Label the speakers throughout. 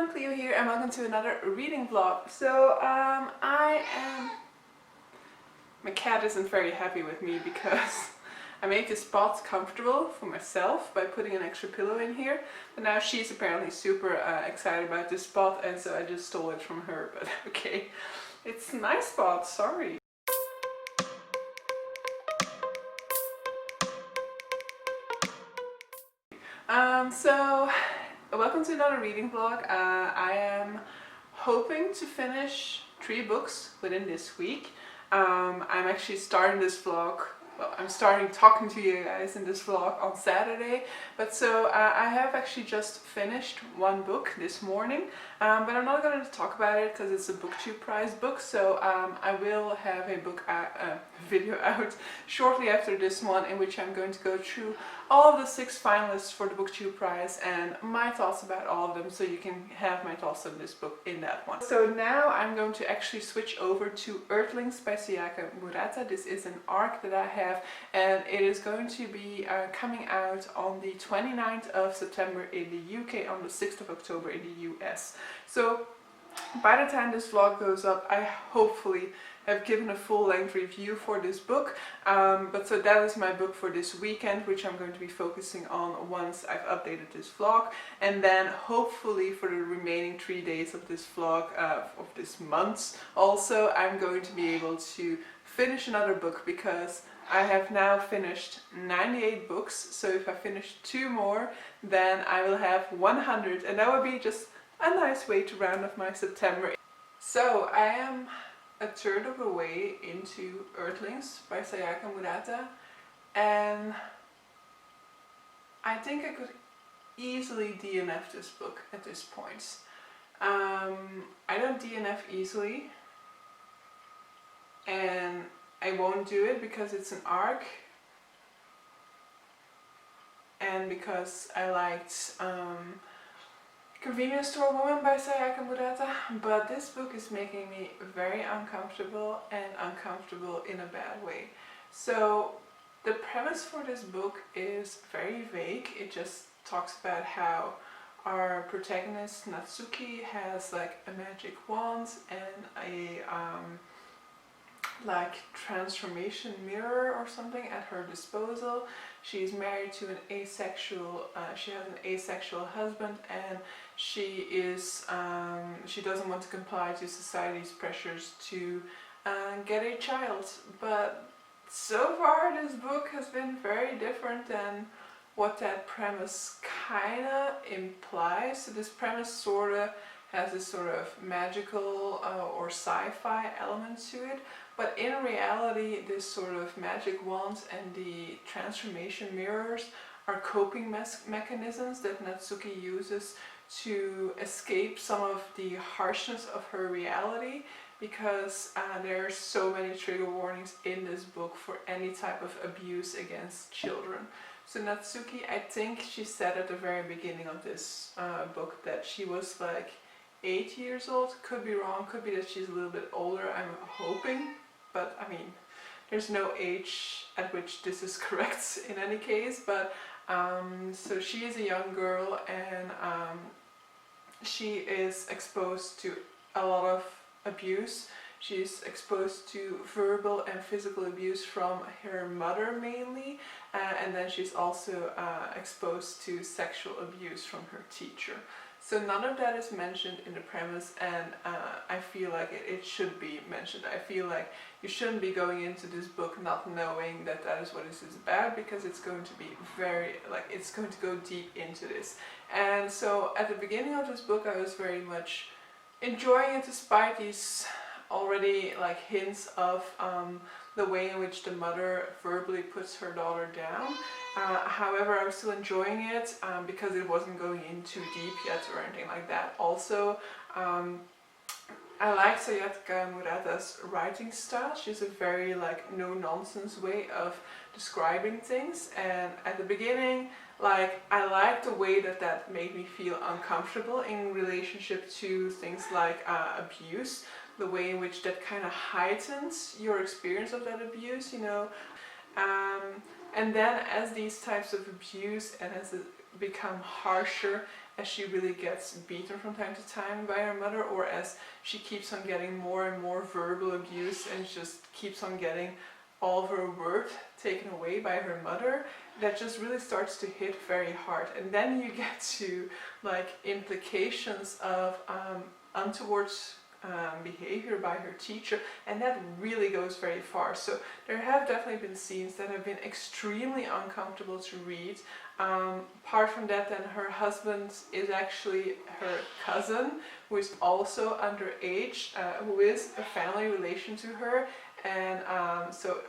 Speaker 1: everyone, Clio here and welcome to another reading vlog. My cat isn't very happy with me because I made this spot comfortable for myself by putting an extra pillow in here. But now she's apparently super excited about this spot and so I just stole it from her, but okay. It's a nice spot, sorry. Welcome to another reading vlog. I am hoping to finish 3 books within this week. I'm actually starting this vlog, well, I'm starting talking to you guys in this vlog on Saturday, but I have actually just finished 1 book this morning, but I'm not going to talk about it because it's a BookTube prize book, so I will have a video out shortly after this one in which I'm going to go through all of the 6 finalists for the BookTube prize and my thoughts about all of them, so you can have my thoughts on this book in that one. So now I'm going to actually switch over to Earthlings by Sayaka Murata. This is an arc that I have and it is going to be coming out on the 29th of September in the UK, on the 6th of October in the US. So by the time this vlog goes up, I hopefully have given a full-length review for this book, so that is my book for this weekend, which I'm going to be focusing on once I've updated this vlog, and then hopefully for the remaining 3 days of this vlog, of this month also, I'm going to be able to finish another book because I have now finished 98 books, so if I finish 2 more then I will have 100 and that would be just a nice way to round off my September. So I am a third of the way into Earthlings by Sayaka Murata and I think I could easily DNF this book at this point. I don't DNF easily and I won't do it because it's an arc and because I liked Convenience Store Woman by Sayaka Murata, but this book is making me very uncomfortable and uncomfortable in a bad way. So the premise for this book is very vague. It just talks about how our protagonist Natsuki has like a magic wand and a like transformation mirror or something at her disposal. She's married to an asexual, she has an asexual husband and she doesn't want to comply to society's pressures to get a child. But so far this book has been very different than what that premise kinda implies. So this premise sorta has this sort of magical or sci-fi element to it, but in reality this sort of magic wands and the transformation mirrors are coping mechanisms that Natsuki uses to escape some of the harshness of her reality, because there are so many trigger warnings in this book for any type of abuse against children. So Natsuki, I think she said at the very beginning of this book that she was like 8 years old, could be wrong, could be that she's a little bit older, I'm hoping, but I mean, there's no age at which this is correct in any case, but so she is a young girl and she is exposed to a lot of abuse. She's exposed to verbal and physical abuse from her mother mainly, and then she's also exposed to sexual abuse from her teacher. So none of that is mentioned in the premise, and I feel like it should be mentioned. I feel like you shouldn't be going into this book not knowing that that is what this is about, because it's going to be very, like, it's going to go deep into this. And so at the beginning of this book I was very much enjoying it despite these already like hints of the way in which the mother verbally puts her daughter down. However, I was still enjoying it because it wasn't going in too deep yet or anything like that. Also, I like Sayaka Murata's writing style. She has a very like no-nonsense way of describing things, and at the beginning, like, I liked the way that that made me feel uncomfortable in relationship to things like abuse, the way in which that kind of heightens your experience of that abuse, you know. And then as these types of abuse and as it become harsher, as she really gets beaten from time to time by her mother, or as she keeps on getting more and more verbal abuse and just keeps on getting all of her worth taken away by her mother, that just really starts to hit very hard. And then you get to like implications of untoward behavior by her teacher, and that really goes very far. So there have definitely been scenes that have been extremely uncomfortable to read. Apart from that, then her husband is actually her cousin, who is also underage, who is a family relation to her, and so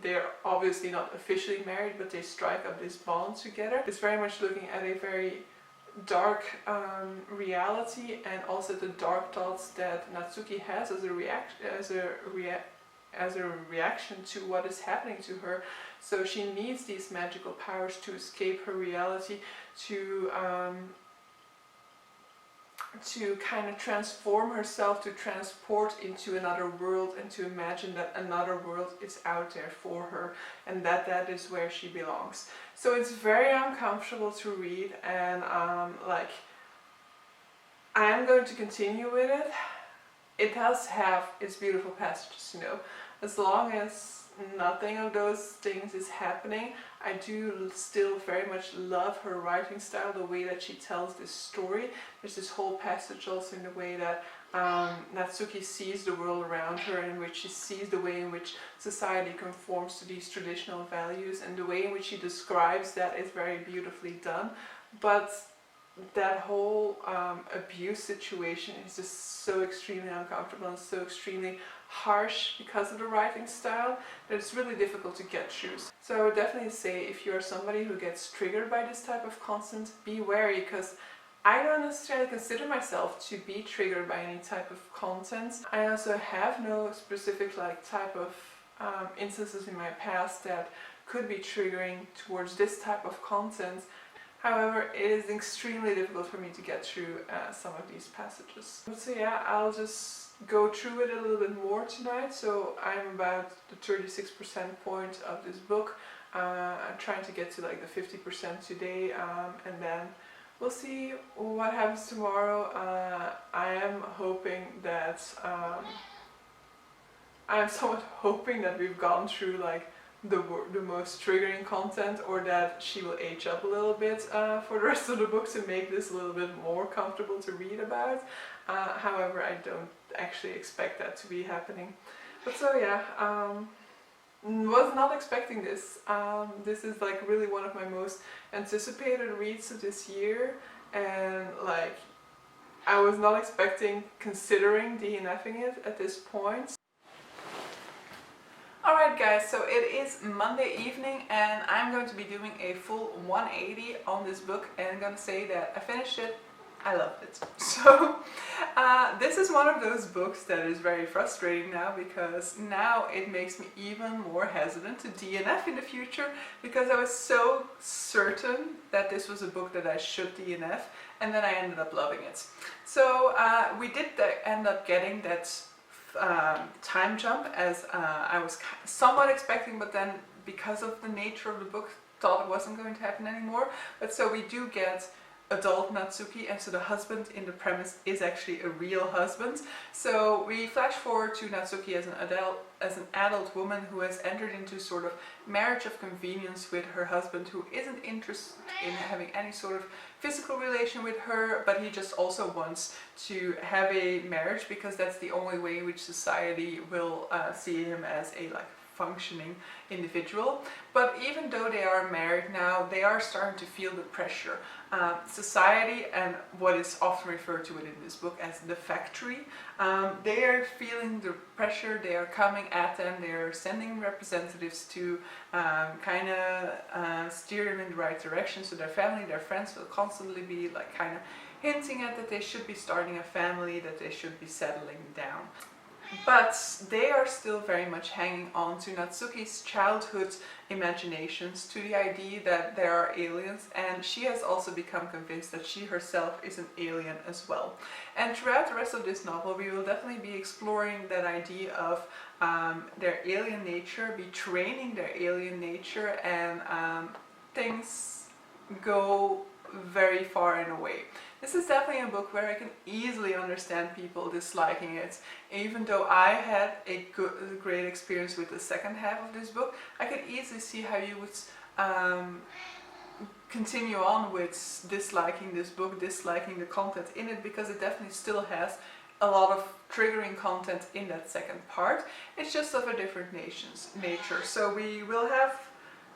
Speaker 1: they're obviously not officially married, but they strike up this bond together. It's very much looking at a very dark reality, and also the dark thoughts that Natsuki has as a reaction to what is happening to her. So she needs these magical powers to escape her reality, to kind of transform herself, to transport into another world, and to imagine that another world is out there for her, and that is where she belongs. So it's very uncomfortable to read, and like, I am going to continue with it. It does have its beautiful passages, you know. As long as nothing of those things is happening, I do still very much love her writing style, the way that she tells this story. There's this whole passage also in the way that Natsuki sees the world around her, in which she sees the way in which society conforms to these traditional values, and the way in which she describes that is very beautifully done. But that whole abuse situation is just so extremely uncomfortable and so extremely harsh because of the writing style that it's really difficult to get through. So I would definitely say, if you're somebody who gets triggered by this type of content, be wary, because I don't necessarily consider myself to be triggered by any type of content. I also have no specific like type of instances in my past that could be triggering towards this type of content. However, it is extremely difficult for me to get through some of these passages. So yeah, I'll just go through it a little bit more tonight. So I'm about the 36% point of this book. I'm trying to get to like the 50% today, and then we'll see what happens tomorrow. I am hoping that I'm somewhat hoping that we've gone through like the most triggering content, or that she will age up a little bit for the rest of the book to make this a little bit more comfortable to read about. However, I don't actually expect that to be happening. But so yeah, was not expecting this. This is like really one of my most anticipated reads of this year, and like I was not considering DNFing it at this point. Alright guys, so it is Monday evening, and I'm going to be doing a full 180 on this book, and I'm going to say that I finished it. I loved it. So this is one of those books that is very frustrating now, because now it makes me even more hesitant to DNF in the future, because I was so certain that this was a book that I should DNF, and then I ended up loving it. So we did end up getting that time jump, as I was somewhat expecting, but then because of the nature of the book thought it wasn't going to happen anymore. But so we do get adult Natsuki, and so the husband in the premise is actually a real husband. So we flash forward to Natsuki as an adult woman who has entered into sort of marriage of convenience with her husband, who isn't interested in having any sort of physical relation with her, but he just also wants to have a marriage because that's the only way in which society will see him as a like functioning individual. But even though they are married now, they are starting to feel the pressure. Society, and what is often referred to within this book as the factory, they are feeling the pressure. They are coming at them. They are sending representatives to kind of steer them in the right direction. So their family, their friends will constantly be like kind of hinting at that they should be starting a family, that they should be settling down. But they are still very much hanging on to Natsuki's childhood imaginations, to the idea that there are aliens, and she has also become convinced that she herself is an alien as well. And throughout the rest of this novel we will definitely be exploring that idea of their alien nature, be training their alien nature, and things go very far in a way. This is definitely a book where I can easily understand people disliking it. Even though I had a great experience with the second half of this book, I could easily see how you would continue on with disliking this book, disliking the content in it, because it definitely still has a lot of triggering content in that second part. It's just of a different nature. So we will have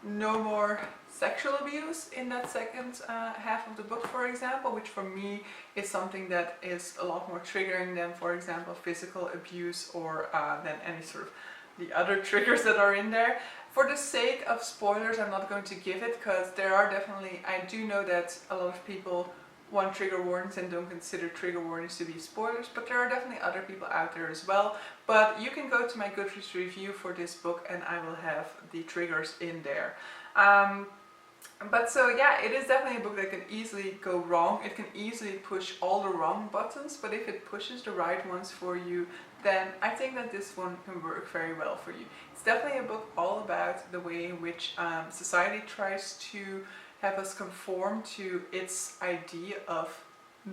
Speaker 1: no more sexual abuse in that second half of the book, for example, which for me is something that is a lot more triggering than, for example, physical abuse or than any sort of the other triggers that are in there. For the sake of spoilers, I'm not going to give it, because there are definitely, I do know that a lot of people want trigger warnings and don't consider trigger warnings to be spoilers, but there are definitely other people out there as well. But you can go to my Goodreads review for this book and I will have the triggers in there. But so yeah, it is definitely a book that can easily go wrong. It can easily push all the wrong buttons, but if it pushes the right ones for you, then I think that this one can work very well for you. It's definitely a book all about the way in which society tries to have us conform to its idea of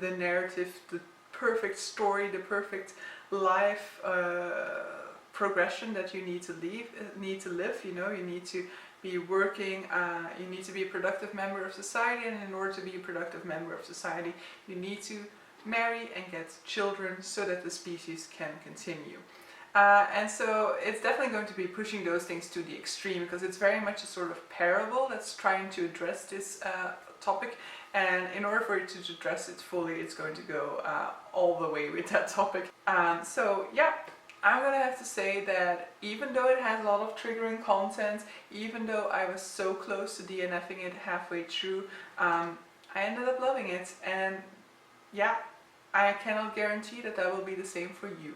Speaker 1: the narrative, the perfect story, the perfect life progression that you need to live. You know, you need to be working, you need to be a productive member of society, and in order to be a productive member of society, you need to marry and get children so that the species can continue. And so it's definitely going to be pushing those things to the extreme, because it's very much a sort of parable that's trying to address this topic, and in order for it to address it fully, it's going to go all the way with that topic. So yeah, I'm gonna have to say that even though it has a lot of triggering content, even though I was so close to DNFing it halfway through, I ended up loving it, and yeah, I cannot guarantee that that will be the same for you.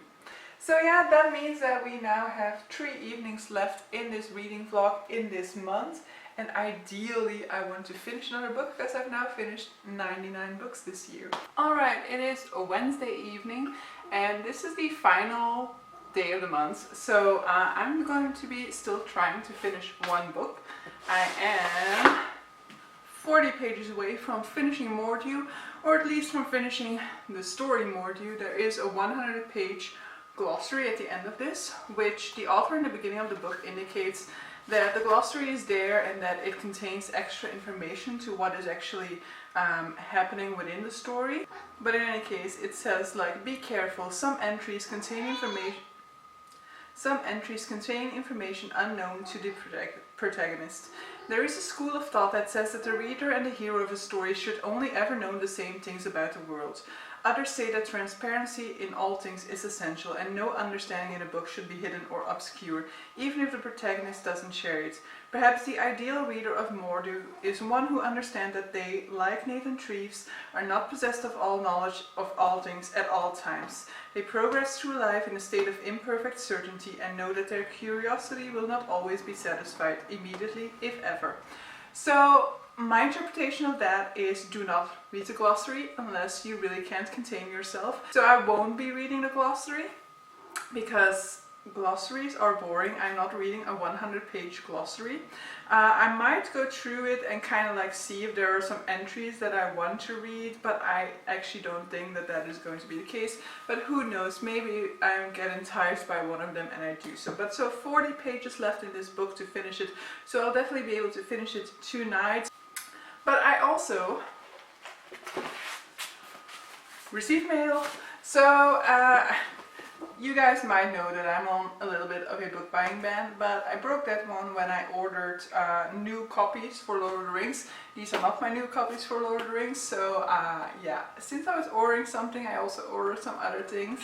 Speaker 1: So yeah, that means that we now have 3 evenings left in this reading vlog in this month, and ideally I want to finish another book, because I've now finished 99 books this year. Alright, it is a Wednesday evening and this is the final day of the month, so I'm going to be still trying to finish one book. I am 40 pages away from finishing Mordew, or at least from finishing the story Mordew. There is a 100-page glossary at the end of this, which the author in the beginning of the book indicates that the glossary is there and that it contains extra information to what is actually happening within the story. But in any case, it says, like, be careful, some entries contain information unknown to the protagonist. There is a school of thought that says that the reader and the hero of a story should only ever know the same things about the world. Others say that transparency in all things is essential, and no understanding in a book should be hidden or obscure, even if the protagonist doesn't share it. Perhaps the ideal reader of Mordew is one who understands that they, like Nathan Treves, are not possessed of all knowledge of all things at all times. They progress through life in a state of imperfect certainty and know that their curiosity will not always be satisfied immediately, if ever. So, my interpretation of that is, do not read the glossary unless you really can't contain yourself. So I won't be reading the glossary, because glossaries are boring. I'm not reading a 100-page glossary. I might go through it and kind of like see if there are some entries that I want to read, but I actually don't think that that is going to be the case. But who knows, maybe I'm getting enticed by one of them and I do so. But so 40 pages left in this book to finish it, so I'll definitely be able to finish it tonight. But I also received mail, so you guys might know that I'm on a little bit of a book buying ban, but I broke that one when I ordered new copies for Lord of the Rings. These are not my new copies for Lord of the Rings, so yeah, since I was ordering something, I also ordered some other things,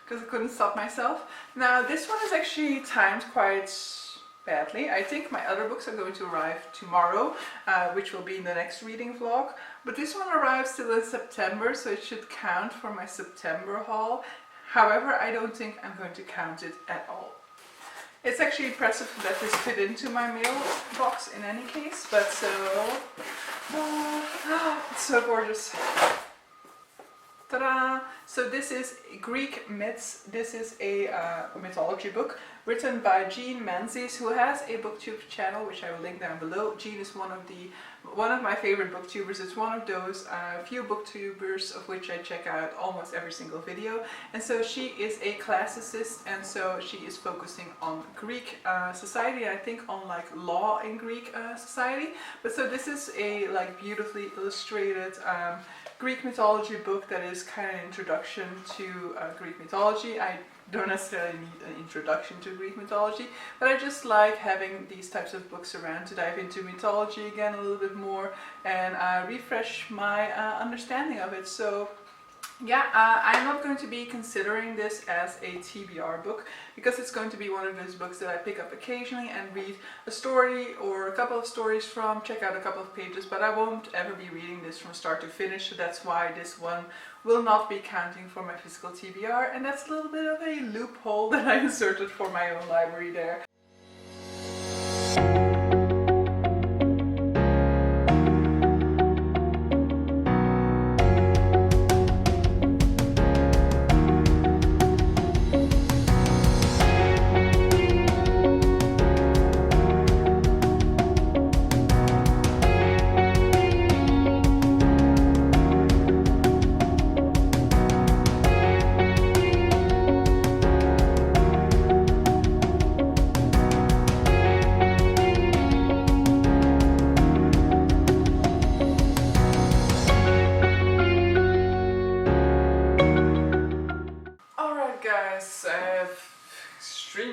Speaker 1: because I couldn't stop myself. Now this one is actually timed quite badly. I think my other books are going to arrive tomorrow, which will be in the next reading vlog, but this one arrives still in September, so it should count for my September haul. However, I don't think I'm going to count it at all. It's actually impressive that this fit into my mailbox in any case, but so... it's so gorgeous. Ta-da! So this is Greek Myths. This is a mythology book written by Menzies, who has a booktube channel, which I will link down below. Jean is one of my favorite booktubers. It's one of those few booktubers of which I check out almost every single video. And so she is a classicist, and so she is focusing on Greek society, I think on like law in Greek society. But so this is a like beautifully illustrated Greek mythology book that is kind of an introduction to Greek mythology. I don't necessarily need an introduction to Greek mythology, but I just like having these types of books around to dive into mythology again a little bit more and refresh my understanding of it. So yeah, I'm not going to be considering this as a TBR book because it's going to be one of those books that I pick up occasionally and read a story or a couple of stories from, check out a couple of pages, but I won't ever be reading this from start to finish, so that's why this one will not be counting for my physical TBR, and that's a little bit of a loophole that I inserted for my own library there.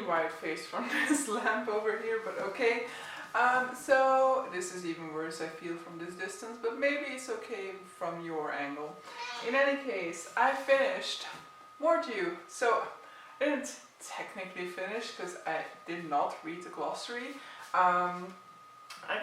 Speaker 1: White face from this lamp over here, but okay. So this is even worse, I feel, from this distance, but maybe it's okay from your angle. In any case, I finished Mordew. So I didn't technically finish because I did not read the glossary. I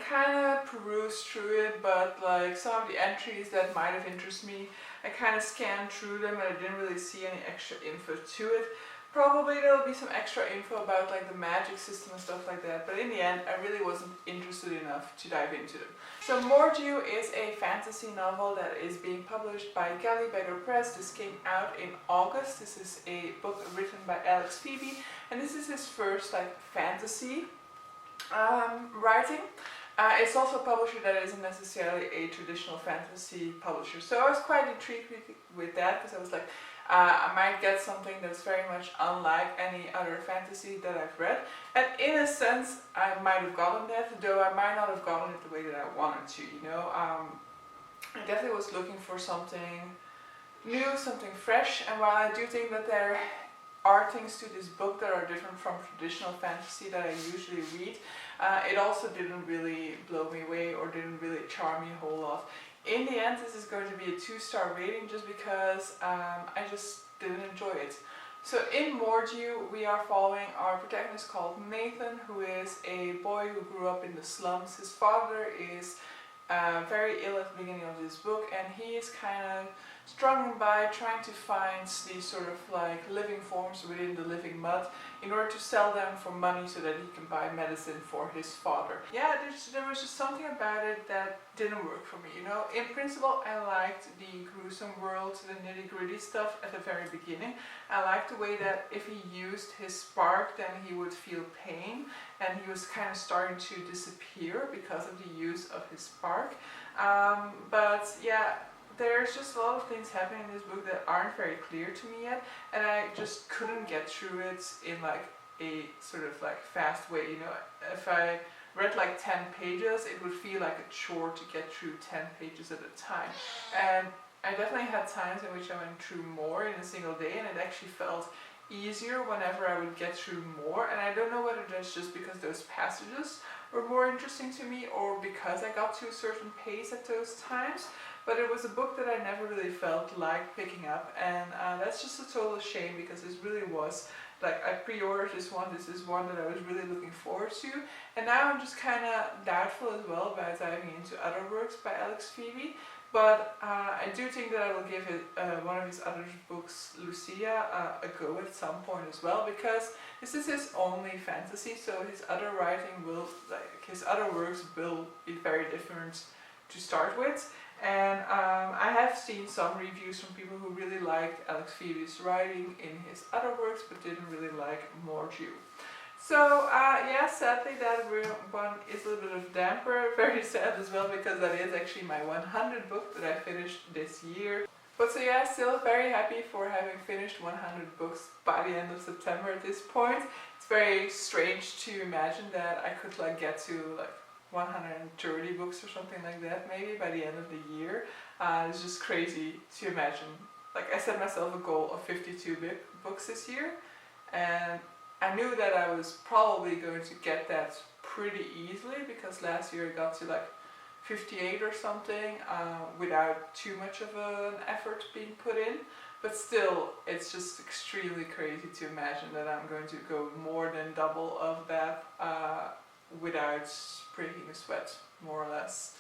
Speaker 1: kind of perused through it, but like some of the entries that might have interested me, I kind of scanned through them and I didn't really see any extra info to it. Probably there'll be some extra info about like the magic system and stuff like that, but in the end I really wasn't interested enough to dive into them. So Mordew is a fantasy novel that is being published by Pheby Press. This came out in August. This is a book written by Pheby, and this is his first like fantasy writing. It's also a publisher that isn't necessarily a traditional fantasy publisher, so I was quite intrigued with that because I was like, I might get something that's very much unlike any other fantasy that I've read, and in a sense I might have gotten that, though I might not have gotten it the way that I wanted to, you know. I definitely was looking for something new, something fresh, and while I do think that there are things to this book that are different from traditional fantasy that I usually read, it also didn't really blow me away or didn't really charm me a whole lot. In the end, this is going to be a 2-star rating just because I just didn't enjoy it. So in Mordew, we are following our protagonist called Nathan, who is a boy who grew up in the slums. His father is very ill at the beginning of this book, and he is kind of struggling by trying to find these sort of like living forms within the living mud in order to sell them for money so that he can buy medicine for his father. Yeah, there was just something about it that didn't work for me, you know. In principle, I liked the gruesome world, the nitty-gritty stuff at the very beginning. I liked the way that if he used his spark, then he would feel pain, and he was kind of starting to disappear because of the use of his spark. But yeah, there's just a lot of things happening in this book that aren't very clear to me yet, and I just couldn't get through it in like a sort of like fast way, you know. If I read like 10 pages, it would feel like a chore to get through 10 pages at a time. And I definitely had times in which I went through more in a single day, and it actually felt easier whenever I would get through more. And I don't know whether that's just because those passages were more interesting to me or because I got to a certain pace at those times. But it was a book that I never really felt like picking up, and that's just a total shame because this really was, like, I pre-ordered this one, this is one that I was really looking forward to, and now I'm just kind of doubtful as well about diving into other works by Pheby But I do think that I will give one of his other books, Lucia, a go at some point as well, because this is his only fantasy, so his other writing will, like his other works will be very different to start with. And I have seen some reviews from people who really liked Alex Phebe's writing in his other works, but didn't really like Mordew. So yeah, sadly that one is a little bit of damper, very sad as well, because that is actually my 100 book that I finished this year. But so yeah, still very happy for having finished 100 books by the end of September at this point. It's very strange to imagine that I could like get to like 130 books or something like that maybe by the end of the year. It's just crazy to imagine. Like I set myself a goal of 52 books this year, and I knew that I was probably going to get that pretty easily, because last year I got to like 58 or something without too much of an effort being put in. But still, it's just extremely crazy to imagine that I'm going to go more than double of that without breaking a sweat, more or less.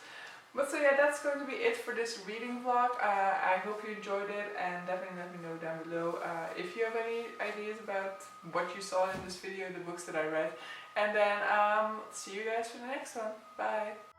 Speaker 1: But so yeah, that's going to be it for this reading vlog. I hope you enjoyed it, and definitely let me know down below if you have any ideas about what you saw in this video, the books that I read. And then see you guys for the next one. Bye!